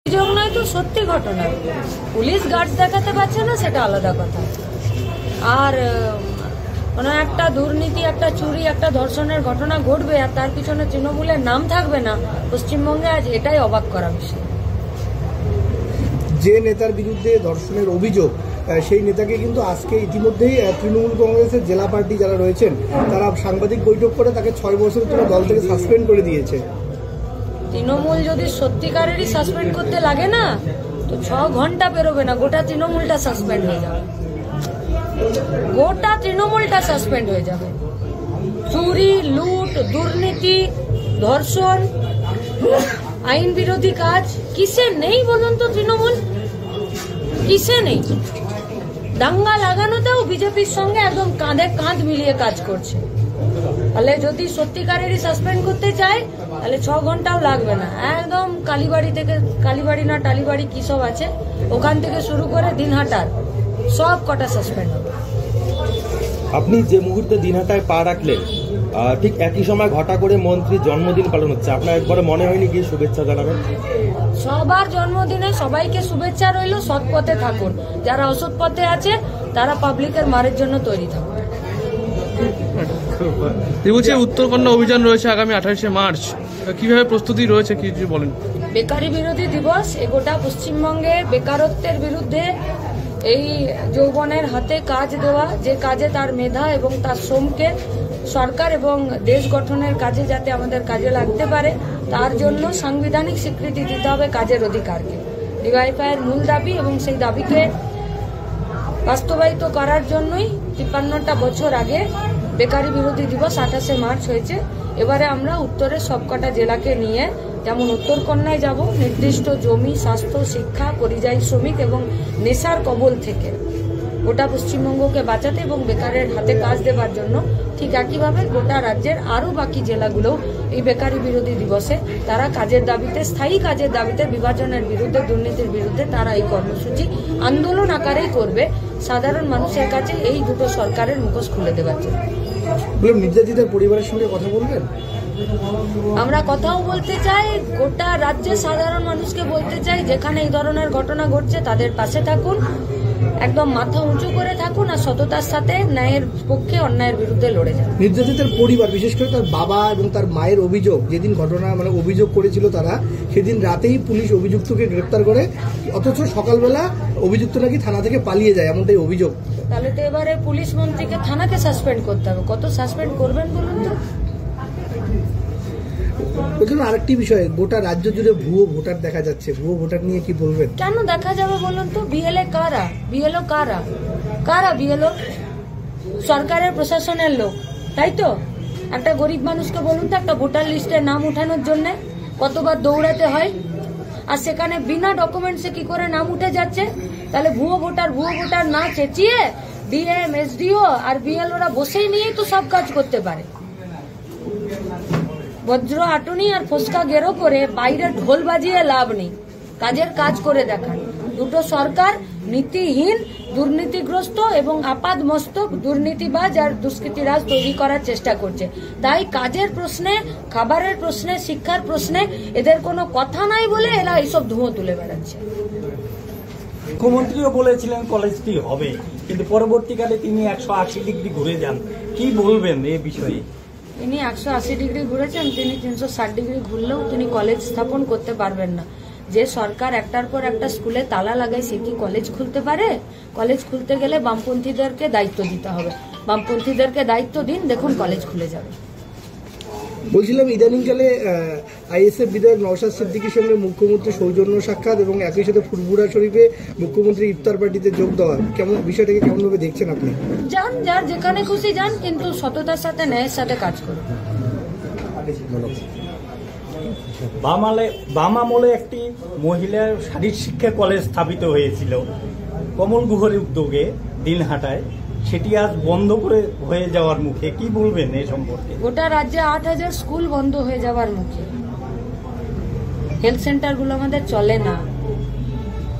অভিযোগ নয় তো সত্যি ঘটনা। পুলিশ গার্ড দেখাতে পারছে না সেটা আলাদা কথা, আর কোনো একটা দুর্নীতি, একটা চুরি, একটা ধর্ষণের ঘটনা ঘটবে আর তার পিছনে তৃণমূলের নাম থাকবে না, পশ্চিমবঙ্গে আজ এটাই অবাক করা বিষয়। যে নেতার বিরুদ্ধে ধর্ষণের অভিযোগ, সেই নেতাকে কিন্তু আজকে ইতিমধ্যেই তৃণমূল কংগ্রেসের জেলা পার্টি যারা রয়েছেন তারা সাংবাদিক বৈঠক করে তাকে 6 বছরের জন্য দল থেকে সাসপেন্ড করে দিয়েছে। তৃণমূল যদি সত্যিকারেরই সাসপেন্ড করতে লাগে না তো 6 ঘন্টা বেরোবে না, গোটা তৃণমূলটা সাসপেন্ড হয়ে যাবে, গোটা তৃণমূলটা সাসপেন্ড হয়ে যাবে। চুরি, লুট, দুর্নীতি, ধর্ষণ, আইন বিরোধী কাজ কিসে নেই বলুন তো? তৃণমূল কিসে নেই? দাঙ্গা লাগানোতেও বিজেপির সঙ্গে একদম কাঁধে কাঁধ মিলিয়ে কাজ করছে। তাহলে যদি সত্যিকারেরই সাসপেন্ড করতে চায় তাহলে 6 ঘন্টাও লাগবে না, একদম কালীবাড়ি থেকে, কালীবাড়ি না টালিবাড়ি কি সব আছে ওখান থেকে শুরু করে দিনহাটার সব কটা সাসপেন্ড হবে। আপনি যে মুহূর্তে দিনহাটায় পা রাখলেন ঠিক একই সময় ঘটা করে মন্ত্রীর জন্মদিন পালন হচ্ছে, আপনার একবারে মনে হয়নি কি শুভেচ্ছা জানাবেন? সবার জন্মদিনে সবাইকে শুভেচ্ছা রইল, সৎ পথে থাকুন, যারা অসৎ পথে আছে তারা পাবলিকের মারের জন্য তৈরি থাকুন। উত্তরকন্যা অভিযান রয়েছে আগামী 28শে মার্চ, কিভাবে প্রস্তুতি রয়েছে কিছু বলেন? বেকারি বিরোধী দিবস, গোটা পশ্চিমবঙ্গে বেকারত্বের বিরুদ্ধে এই যৌবনের হাতে কাজ দেওয়া, যে কাজে তার মেধা এবং তার শ্রমকে সরকার এবং দেশ গঠনের কাজে যাতে আমাদের কাজে লাগতে পারে তার জন্য সাংবিধানিক স্বীকৃতি দিতে হবে কাজের অধিকারকে। ডিওয়াইফাইয়ের মূল দাবি এবং সেই দাবিকে বাস্তবায়িত করার জন্যই 53টা বছর আগে বেকারি বিরোধী দিবস 28শে মার্চ হয়েছে। এবারে আমরা উত্তরের সবকটা জেলাকে নিয়ে, যেমন উত্তরকন্যায় যাব, নির্দিষ্ট জমি, স্বাস্থ্য, শিক্ষা, পরিযায়ী শ্রমিক এবং নেশার কবল থেকে গোটা পশ্চিমবঙ্গকে বাঁচাতে এবং বেকারের হাতে কাজ দেওয়ার জন্য, ঠিক একইভাবে গোটা রাজ্যের আরও বাকি জেলাগুলোও এই বেকারি বিরোধী দিবসে তারা কাজের দাবিতে, স্থায়ী কাজের দাবিতে, বিভাজনের বিরুদ্ধে, দুর্নীতির বিরুদ্ধে তারা এই কর্মসূচি আন্দোলন আকারেই করবে, সাধারণ মানুষের কাছে এই দুটো সরকারের মুখোশ খুলে দেওয়ার জন্য। নির্যাতিতার পরিবারের সঙ্গে কথা বলবেন? আমরা কথাও বলতে চাই, গোটা রাজ্যের সাধারণ মানুষকে বলতে চাই, যেখানে এই ধরনের ঘটনা ঘটছে তাদের পাশে থাকুন, একদম মাথা উঁচু করে থাকুন আর সততার সাথে ন্যায়ের পক্ষে অন্যায়ের বিরুদ্ধে লড়ে যান। নির্যাতিতার পরিবার, বিশেষ করে তার বাবা এবং তার মায়ের অভিযোগ, যেদিন ঘটনা অভিযোগ করেছিল তারা, সেদিন রাতেই পুলিশ অভিযুক্তকে গ্রেপ্তার করে, অথচ সকালবেলা অভিযুক্ত নাকি থানা থেকে পালিয়ে যায়, এমনটাই অভিযোগ। তাহলে তো এবারে পুলিশ মন্ত্রীকে থানাকে সাসপেন্ড করতে হবে। কত সাসপেন্ড করবেন বলুন তো? আরেকটি বিষয়, গোটা রাজ্য জুড়ে ভুয়ো ভোটার দেখা যাচ্ছে, ভুয়ো ভোটার নিয়ে কি বলবেন? কেন দেখা যাবে বলুন তো? বিএলএ কারা? বিএলও কারা? কারা বিএলও? সরকারের প্রশাসনের লোক, তাই তো? একটা গরিব মানুষকে বলুন তো, একটা ভোটার লিস্টে নাম উঠানোর জন্য কতবার দৌড়াতে হয়, আর সেখানে বিনা ডকুমেন্টসে কি করে নাম উঠে যাচ্ছে? তাহলে ভুয়ো ভোটার না চেঁচিয়ে ডিএম, এসডিও আর বিএলওরা বসেই নিয়েই তো সব কাজ করতে পারে। বজ্র আটুনি আর ফসকা গেরো করে বাইরে ঢোল বাজিয়ে লাভ নেই, কাজের কাজ করে দেখান। দুটো সরকার নীতিহীন, দুর্নীতিগ্রস্ত এবং আপাদ মস্তক দুর্নীতিবাজ আর দুষ্কৃতিরাজ তৈরি করার চেষ্টা করছে। তাই কাজের প্রশ্নে, খাবারের প্রশ্নে, শিক্ষার প্রশ্নে এদের কোনো কথা নাই বলে এরা এইসব ধুঁয়ো তুলে বেড়াচ্ছে। মুখ্যমন্ত্রীও বলেছিলেন কলেজটি হবে, কিন্তু পরবর্তীকালে তিনি 180 ডিগ্রি ঘুরে যান, কি বলবেন এই বিষয়ে? তিনি 180 ডিগ্রি ঘুরেছেন, তিনি 360 ডিগ্রি ঘুরলেও তিনি কলেজ স্থাপন করতে পারবেন না। যে সরকার একটার পর একটা স্কুলে তালা লাগায় সে কি কলেজ খুলতে পারে? কলেজ খুলতে গেলে বামপন্থীদেরকে দায়িত্ব দিতে হবে, বামপন্থীদেরকে দায়িত্ব দিন, দেখুন কলেজ খুলে যাবে। বলছিলাম, ইদানিংকালে আইএসএফ বিধায়ক নওশাদ সিদ্দিকীর সঙ্গে মুখ্যমন্ত্রী সৌজন্য সাক্ষাৎ এবং একই সাথে ফুরফুরা শরীফে মুখ্যমন্ত্রী ইফতার পার্টিতে যোগ দেওয়া, কেমন বিষয়টাকে কেমন ভাবে দেখছেন আপনি? যান, যার যেখানে খুশি যান, কিন্তু সততার সাথে, ন্যায়ের সাথে কাজ করুন। বাম আমলে একটি মহিলার শারীর শিক্ষা কলেজ স্থাপিত হয়েছিল কমল গুহর উদ্যোগে দিনহাটায়, সেটি আজ বন্ধ করে হয়ে যাওয়ার মুখে, কি বলবেন এই সম্পর্কে? গোটা রাজ্যে 8000 স্কুল বন্ধ হয়ে যাওয়ার মুখে, হেলথ সেন্টারগুলো আমাদের চলে না,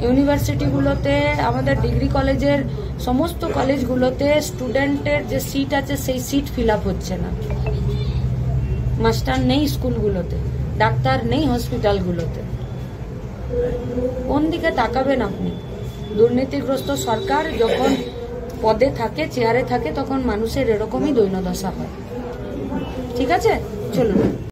ইউনিভার্সিটিগুলোতে, আমাদের ডিগ্রি কলেজের সমস্ত কলেজগুলোতে স্টুডেন্টের যে সিট আছে সেই সিট ফিল আপ হচ্ছে না, মাস্টার নেই স্কুলগুলোতে, ডাক্তার নেই হসপিটালগুলোতে। কোন দিকে তাকাবেন আপনি? দুর্নীতিগ্রস্ত সরকার যখন পদে থাকে, চেয়ারে থাকে, তখন মানুষের এরকমই দৈন্যদশা হয়। ঠিক আছে, চলুন।